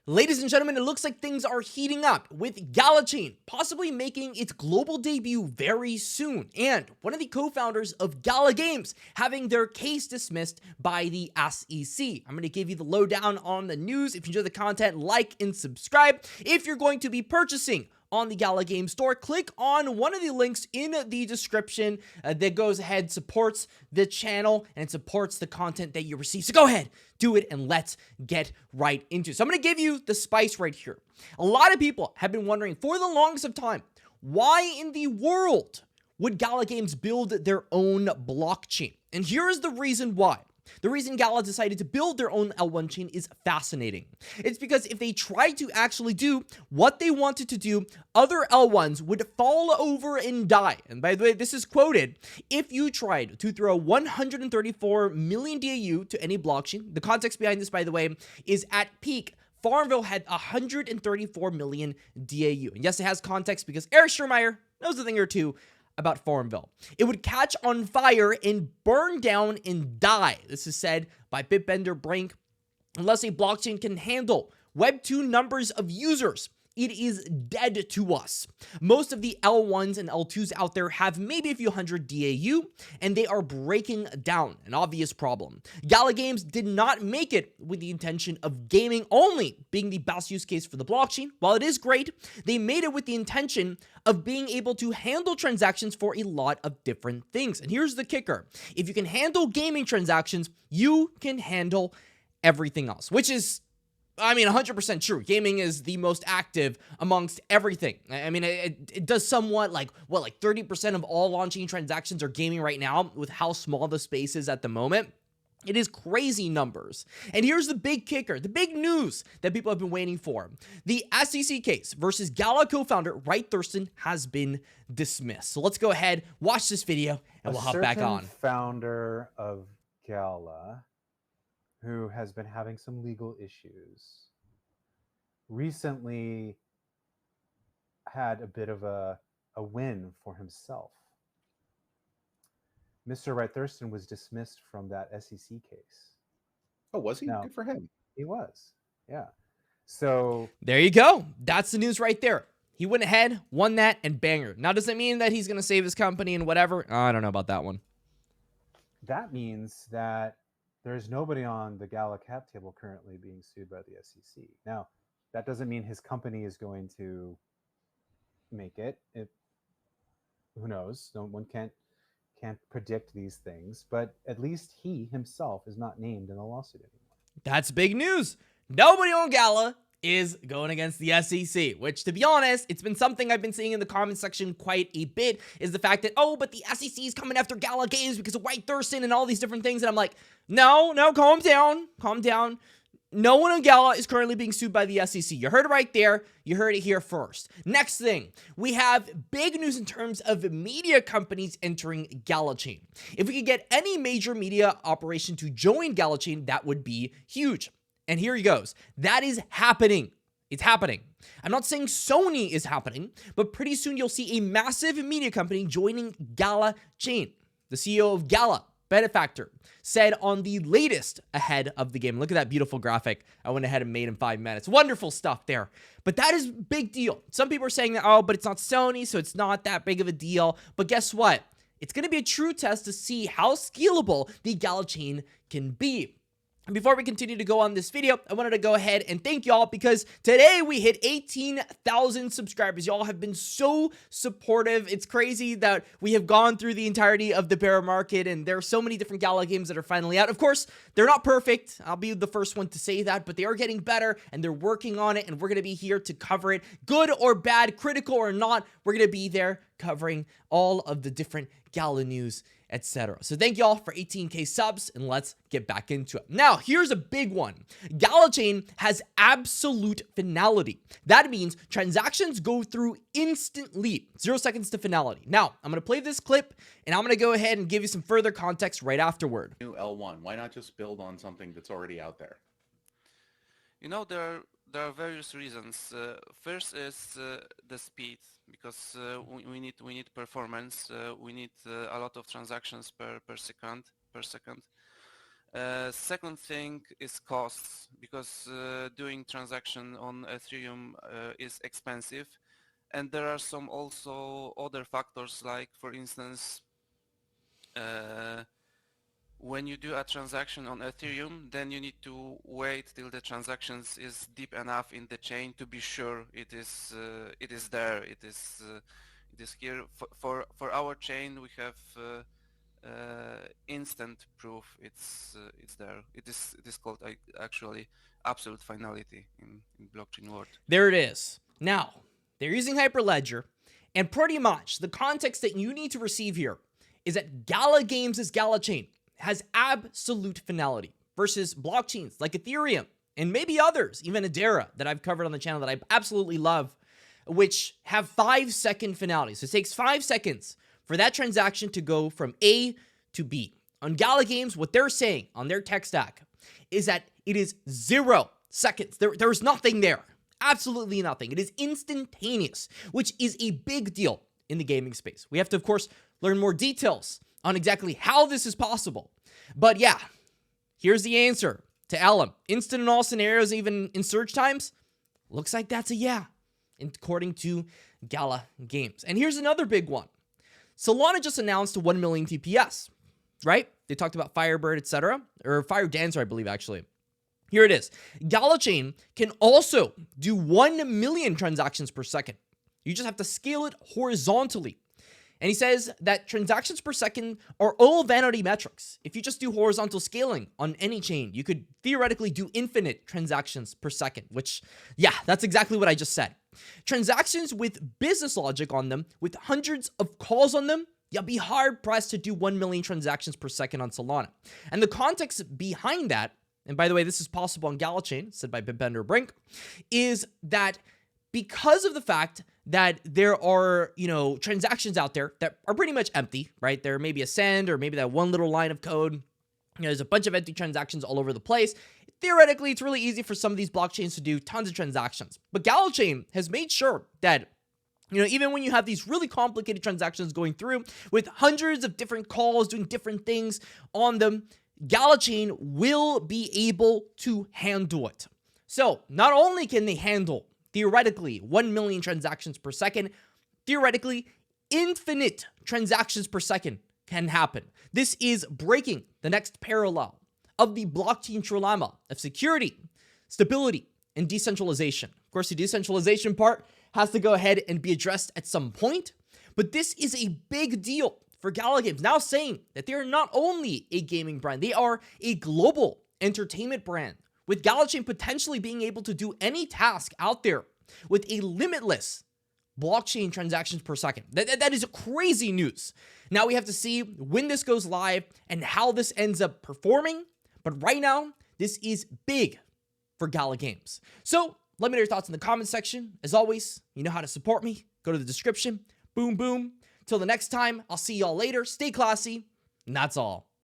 Ladies and gentlemen, it looks like things are heating up with Gala possibly making its global debut very soon, and one of the co-founders of Gala Games having their case dismissed by the SEC. I'm going to give you the lowdown on the news. If you enjoy the content, like and subscribe. If you're going to be purchasing on the Gala Game Store, click on one of the links in the description that goes ahead, supports the channel, and supports the content that you receive. So go ahead, do it, and let's get right into it. So I'm going to give you the spice right here. A lot of people have been wondering for the longest of time, why in the world would Gala Games build their own blockchain? And here is the reason why. The reason Gala decided to build their own L1 chain is fascinating. It's because if they tried to actually do what they wanted to do, other L1s would fall over and die. And by the way, this is quoted, if you tried to throw 134 million DAU to any blockchain, the context behind this, by the way, is at peak, Farmville had 134 million DAU. And yes, it has context because Eric Schermeyer knows a thing or two about Farmville. It would catch on fire and burn down and die. This is said by Bitbender Brink. Unless a blockchain can handle Web 2 numbers of users, it is dead to us. Most of the L1s and L2s out there have maybe a few hundred DAU, and they are breaking down, an obvious problem. Gala Games did not make it with the intention of gaming only being the best use case for the blockchain. While it is great, they made it with the intention of being able to handle transactions for a lot of different things. And here's the kicker. If you can handle gaming transactions, you can handle everything else, which is 100% true. Gaming is the most active amongst everything. I mean, it does somewhat like 30% of all on-chain transactions are gaming right now with how small the space is at the moment. It is crazy numbers. And here's the big kicker, the big news that people have been waiting for. The SEC case versus Gala co-founder Wright Thurston has been dismissed. So let's go ahead, watch this video, and we'll hop back on. Founder of Gala, who has been having some legal issues, recently had a bit of a win for himself. Mr. Wright Thurston was dismissed from that SEC case. Oh, was he? Good for him. He was, yeah. So there you go. That's the news right there. He went ahead, won that, and banger. Now, does it mean that he's going to save his company and whatever? I don't know about that one. That means that there's nobody on the Gala cap table currently being sued by the SEC. Now, that doesn't mean his company is going to make it. Who knows? No one can't predict these things, but at least he himself is not named in the lawsuit anymore. That's big news. Nobody on Gala is going against the SEC, which, to be honest, it's been something I've been seeing in the comment section quite a bit, is the fact that, oh, but the SEC is coming after Gala Games because of Wright Thurston and all these different things. And I'm like, no, calm down. No one on Gala is currently being sued by the SEC. You heard it right there. You heard it here first. Next thing, we have big news in terms of media companies entering Gala Chain. If we could get any major media operation to join Gala Chain, that would be huge. And here he goes. That is happening. It's happening. I'm not saying Sony is happening, but pretty soon you'll see a massive media company joining Gala Chain. The CEO of Gala, Benefactor, said on the latest ahead of the game. Look at that beautiful graphic I went ahead and made in 5 minutes. Wonderful stuff there. But that is a big deal. Some people are saying that, oh, but it's not Sony, so it's not that big of a deal. But guess what? It's going to be a true test to see how scalable the Gala Chain can be. And before we continue to go on this video, I wanted to go ahead and thank y'all because today we hit 18,000 subscribers. Y'all have been so supportive. It's crazy that we have gone through the entirety of the bear market and there are so many different Gala games that are finally out. Of course, they're not perfect. I'll be the first one to say that, but they are getting better and they're working on it and we're going to be here to cover it. Good or bad, critical or not, we're going to be there covering all of the different Gala news, etc. So thank y'all for 18K subs and let's get back into it. Now, here's a big one. Gala Chain has absolute finality. That means transactions go through instantly, 0 seconds to finality. Now, I'm going to play this clip and I'm going to go ahead and give you some further context right afterward. New L1, why not just build on something that's already out there? You know, there are various reasons. First is the speed, because we need performance. We need a lot of transactions per second. Second thing is costs, because doing transaction on Ethereum is expensive, and there are some also other factors, like for instance, when you do a transaction on Ethereum, then you need to wait till the transactions is deep enough in the chain to be sure it is there, it is here. For our chain, we have instant proof it's there. It is called actually absolute finality in blockchain world. There it is. Now, they're using Hyperledger, and pretty much the context that you need to receive here is that Gala Games' Gala chain has absolute finality versus blockchains like Ethereum and maybe others, even Adara that I've covered on the channel that I absolutely love, which have 5-second finality. So it takes 5 seconds for that transaction to go from A to B. On Gala Games, what they're saying on their tech stack is that it is 0 seconds. There's nothing there. Absolutely nothing. It is instantaneous, which is a big deal in the gaming space. We have to, of course, learn more details on exactly how this is possible. But yeah, here's the answer to Alum. Instant in all scenarios, even in search times? Looks like that's a yeah, according to Gala Games. And here's another big one. Solana just announced 1 million TPS, right? They talked about Firebird, etc., or Fire Dancer, I believe, actually. Here it is. Gala Chain can also do 1 million transactions per second. You just have to scale it horizontally. And he says that transactions per second are all vanity metrics. If you just do horizontal scaling on any chain, you could theoretically do infinite transactions per second, which, yeah, that's exactly what I just said. Transactions with business logic on them, with hundreds of calls on them, you'll be hard-pressed to do 1 million transactions per second on Solana. And the context behind that, and by the way, this is possible on Gala Chain, said by Bitbender Brink, is that because of the fact that there are, transactions out there that are pretty much empty, right? There may be a send or maybe that one little line of code. There's a bunch of empty transactions all over the place. Theoretically, it's really easy for some of these blockchains to do tons of transactions. But Gala Chain has made sure that even when you have these really complicated transactions going through with hundreds of different calls doing different things on them, Gala Chain will be able to handle it. So not only can they handle, theoretically, 1 million transactions per second, theoretically, infinite transactions per second can happen. This is breaking the next parallel of the blockchain trilemma of security, stability, and decentralization. Of course, the decentralization part has to go ahead and be addressed at some point, but this is a big deal for Gala Games, now saying that they are not only a gaming brand, they are a global entertainment brand, with Gala Chain potentially being able to do any task out there with a limitless blockchain transactions per second. That is crazy news. Now we have to see when this goes live and how this ends up performing, but right now, this is big for Gala Games. So let me know your thoughts in the comment section. As always, you know how to support me. Go to the description. Boom, boom. Till the next time, I'll see y'all later. Stay classy, and that's all.